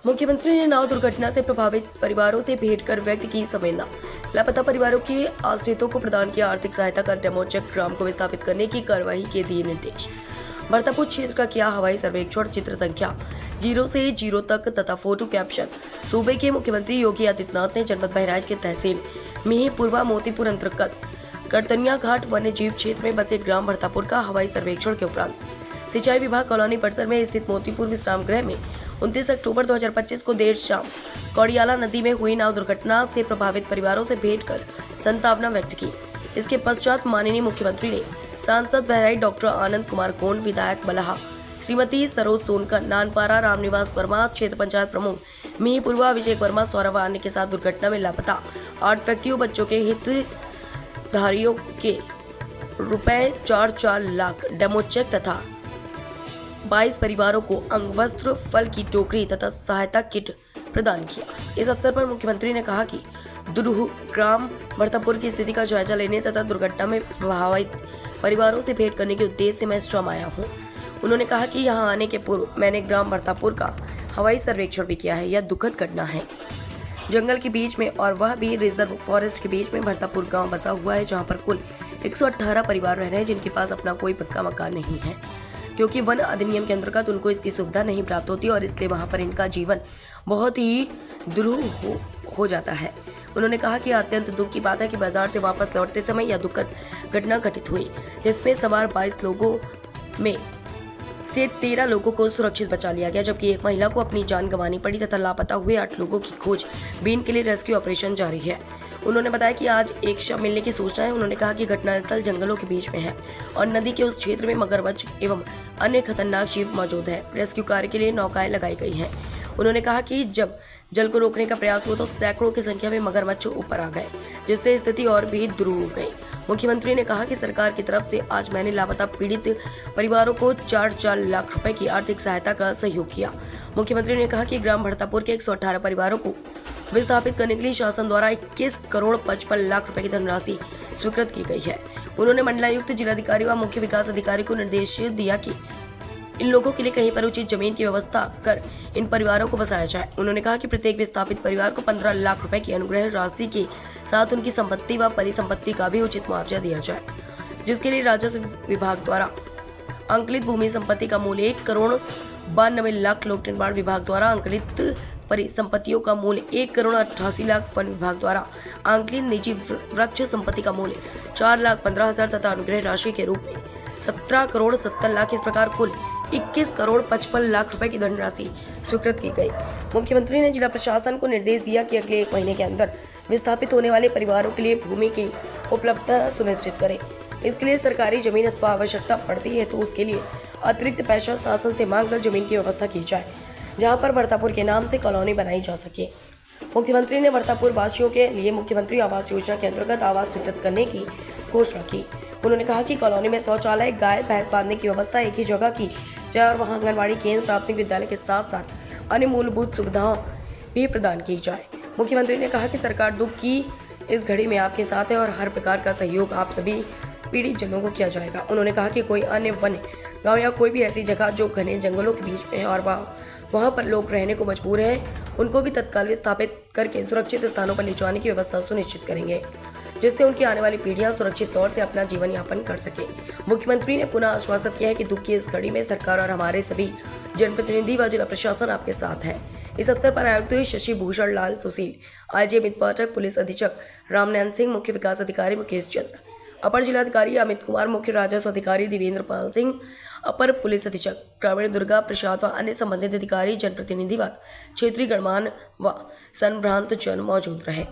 मुख्यमंत्री ने नाव दुर्घटना से प्रभावित परिवारों से भेंट कर व्यक्त की संवेदना। लापता परिवारों के आश्रितों को प्रदान किया आर्थिक सहायता कर डेमो चेक ग्राम को विस्थापित करने की कार्रवाई के दिए निर्देश। भरतापुर क्षेत्र का किया हवाई सर्वेक्षण, चित्र संख्या 0 से 0 तक तथा फोटो कैप्शन। सूबे के मुख्यमंत्री योगी आदित्यनाथ ने जनपद बहराइच के तहसील मिहींपुरवा मोतीपुर अंतर्गत करतनिया घाट वन्य जीव क्षेत्र में बसे ग्राम भरतापुर का हवाई सर्वेक्षण के उपरांत सिंचाई विभाग कॉलोनी परिसर में स्थित मोतीपुर विश्राम गृह में 29 अक्टूबर 2025 को देर शाम कौड़ियाला नदी में हुई नाव दुर्घटना से प्रभावित परिवारों से भेंट कर संतावना व्यक्त की। इसके पश्चात माननीय मुख्यमंत्री ने सांसद बहराइच डॉक्टर आनंद कुमार गोंड, विधायक बलहा श्रीमती सरोज सोनकर, नानपारा रामनिवास वर्मा, क्षेत्र पंचायत प्रमुख मिहींपुरवा अभिषेक वर्मा, सौरभ व अन्य के साथ दुर्घटना में लापता 8 व्यक्तियों, बच्चों के हितधारियों के रुपए 4-4 लाख डेमो चेक तथा 22 परिवारों को अंगवस्त्र, फल की टोकरी तथा सहायता किट प्रदान किया। इस अवसर पर मुख्यमंत्री ने कहा कि दुरूह ग्राम भरतापुर की स्थिति का जायजा लेने तथा दुर्घटना में प्रभावित परिवारों से भेंट करने के उद्देश्य से मैं स्वयं आया हूँ। उन्होंने कहा कि यहाँ आने के पूर्व मैंने ग्राम भरतापुर का हवाई सर्वेक्षण भी किया है। यह दुखद घटना है। जंगल के बीच में और वह भी रिजर्व फॉरेस्ट के बीच में भरतापुर गाँव बसा हुआ है, जहाँ पर कुल 118 परिवार रह रहे हैं, जिनके पास अपना कोई पक्का मकान नहीं है, क्योंकि वन अधिनियम के अंतर्गत उनको इसकी सुविधा नहीं प्राप्त होती और इसलिए वहां पर इनका जीवन बहुत ही दुरूह हो जाता है। उन्होंने कहा कि अत्यंत दुख की बात है कि बाजार से वापस लौटते समय यह दुखद घटना घटित हुई, जिसमें सवार 22 लोगों में से 13 लोगों को सुरक्षित बचा लिया गया, जबकि एक महिला को अपनी जान गंवानी पड़ी तथा लापता हुए 8 लोगों की खोज बीन के लिए रेस्क्यू ऑपरेशन जारी है। उन्होंने बताया कि आज एक शव मिलने की सूचना है। उन्होंने कहा कि घटनास्थल जंगलों के बीच में है और नदी के उस क्षेत्र में मगरमच्छ एवं अन्य खतरनाक जीव मौजूद है। रेस्क्यू कार्य के लिए नौकाएं लगाई गई हैं। उन्होंने कहा कि जब जल को रोकने का प्रयास हुआ तो सैकड़ों की संख्या में मगरमच्छ ऊपर आ गए, जिससे स्थिति और भी दुरूह हो गई। मुख्यमंत्री ने कहा कि सरकार की तरफ से आज मैंने लापता पीड़ित परिवारों को 4-4 लाख रुपए की आर्थिक सहायता का सहयोग किया। मुख्यमंत्री ने कहा कि ग्राम भरतापुर के 118 परिवारों को विस्थापित करने के लिए शासन द्वारा 21 करोड़ 55 लाख रुपए की धनराशि स्वीकृत की गई है। उन्होंने मंडलायुक्त, जिलाधिकारी व मुख्य विकास अधिकारी को निर्देश दिया कि इन लोगों के लिए कहीं पर उचित जमीन की व्यवस्था कर इन परिवारों को बसाया जाए। उन्होंने कहा कि प्रत्येक विस्थापित परिवार को 15 लाख रुपए की अनुग्रह राशि के साथ उनकी संपत्ति व परिसंपत्ति का भी उचित मुआवजा दिया जाए, जिसके लिए राजस्व विभाग द्वारा अंकलित भूमि संपत्ति का मूल्य 1 करोड़ 92 लाख, लोक निर्माण विभाग द्वारा अंकलित परिसंपत्तियों का मूल्य 1 करोड़ 88 लाख, वन विभाग द्वारा आंकलित निजी वृक्ष संपत्ति का मूल्य 4,15,000 तथा अनुग्रह राशि के रूप में 17 करोड़ 70 लाख। इस प्रकार कुल 21 करोड़ 55 लाख रुपए की धनराशि स्वीकृत की गई। मुख्यमंत्री ने जिला प्रशासन को निर्देश दिया कि अगले 1 महीने के अंदर विस्थापित होने वाले परिवारों के लिए भूमि की उपलब्धता सुनिश्चित करें। इसके लिए सरकारी जमीन अथवा आवश्यकता पड़ती है तो उसके लिए अतिरिक्त पैसा शासन से मांगकर जमीन की व्यवस्था की जाए, जहां पर भरतापुर के नाम से कॉलोनी बनाई जा सके। मुख्यमंत्री ने भरतापुर वासियों के लिए मुख्यमंत्री आवास योजना के अंतर्गत आवास स्वीकृत करने की घोषणा की। उन्होंने कहा कि कॉलोनी में शौचालय, गाय भैंस बांधने की व्यवस्था एक ही जगह की जाए और वहां आंगनबाड़ी केंद्र, प्राथमिक विद्यालय के साथ साथ अन्य मूलभूत सुविधाओं भी प्रदान की जाए। मुख्यमंत्री ने कहा कि सरकार दुख की इस घड़ी में आपके साथ है और हर प्रकार का सहयोग आप सभी पीड़ित जनों को किया जाएगा। उन्होंने कहा कि कोई अन्य वन गाँव या कोई भी ऐसी जगह जो घने जंगलों के बीच में है और वहाँ पर लोग रहने को मजबूर हैं, उनको भी तत्काल विस्थापित करके सुरक्षित स्थानों पर ले जाने की व्यवस्था सुनिश्चित करेंगे, जिससे उनकी आने वाली पीढ़ियां सुरक्षित तौर से अपना जीवन यापन कर सके। मुख्यमंत्री ने पुनः आश्वासन किया है कि दुख की इस घड़ी में सरकार और हमारे सभी जनप्रतिनिधि व जिला प्रशासन आपके साथ है। इस अवसर पर आयुक्त शशि भूषण लाल सुशील, आईजी अमित पाठक, पुलिस अधीक्षक रामनैन सिंह, मुख्य विकास अधिकारी मुकेश चंद्र, अपर जिलाधिकारी अमित कुमार, मुख्य राजस्व अधिकारी देवेंद्र पाल सिंह, अपर पुलिस अधीक्षक ग्रामीण दुर्गा प्रसाद व अन्य संबंधित अधिकारी, जनप्रतिनिधि व क्षेत्रीय गणमान्य व संभ्रांत जन मौजूद रहे।